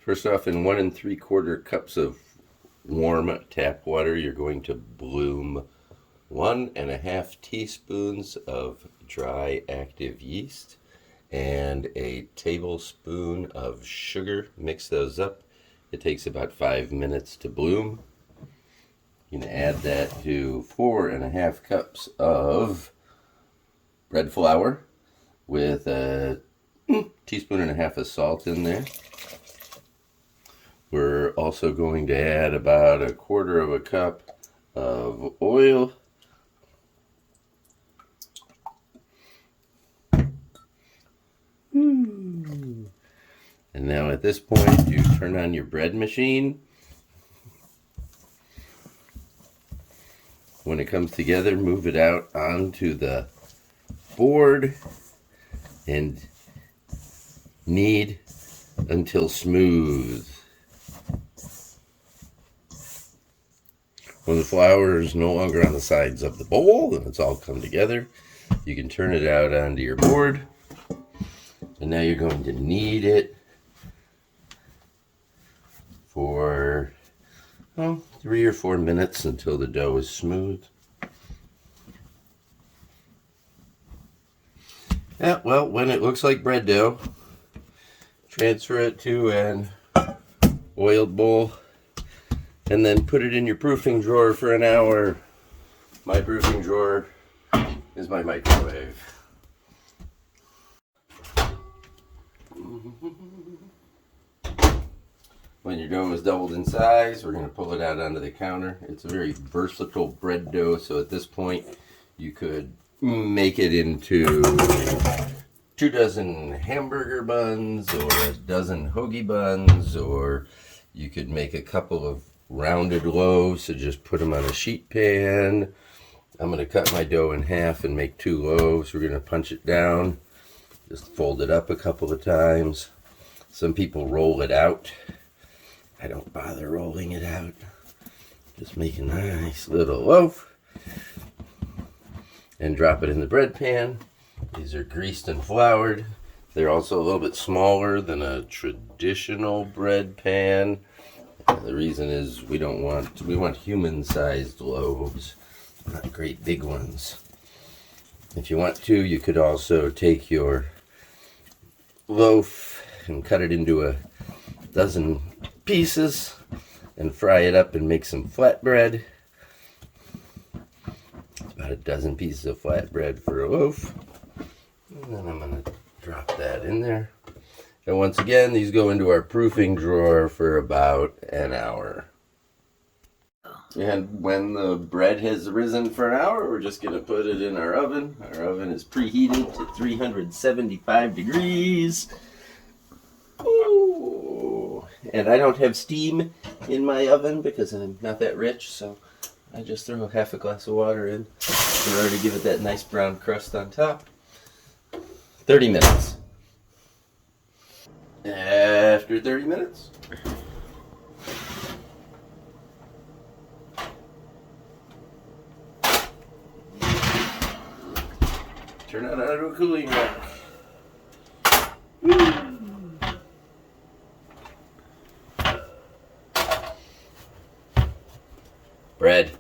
First off, in 1 3/4 cups of warm tap water, you're going to bloom 1½ teaspoons of dry active yeast and a tablespoon of sugar. Mix those up. It takes about 5 minutes to bloom. You can add that to 4½ cups of bread flour with a teaspoon and a half of salt in there. We're also going to add about 1/4 cup of oil. And now at this point, you turn on your bread machine. When it comes together, move it out onto the board and knead until smooth. When the flour is no longer on the sides of the bowl and it's all come together, you can turn it out onto your board. And now you're going to knead it for 3 or 4 minutes until the dough is smooth. Yeah, well, when it looks like bread dough, transfer it to an oiled bowl and then put it in your proofing drawer for an hour. My proofing drawer is my microwave. When your dough is doubled in size, we're going to pull it out onto the counter. It's a very versatile bread dough, so at this point you could make it into 2 dozen hamburger buns or a dozen hoagie buns, or you could make a couple of rounded loaves, so just put them on a sheet pan. I'm going to cut my dough in half and make 2 loaves. We're going to punch it down, just fold it up a couple of times. Some people roll it out. I don't bother rolling it out. Just make a nice little loaf and drop it in the bread pan. These are greased and floured. They're also a little bit smaller than a traditional bread pan. The reason is we want human-sized loaves, not great big ones. If you want to, you could also take your loaf and cut it into a dozen pieces and fry it up and make some flatbread. It's about a dozen pieces of flatbread for a loaf. And then I'm going to drop that in there. And once again, these go into our proofing drawer for about an hour. And when the bread has risen for an hour, we're just going to put it in our oven. Our oven is preheated to 375 degrees. Ooh. And I don't have steam in my oven because I'm not that rich, so I just throw half a glass of water in order to give it that nice brown crust on top. 30 minutes. After 30 minutes, turn it onto a cooling rack. Bread.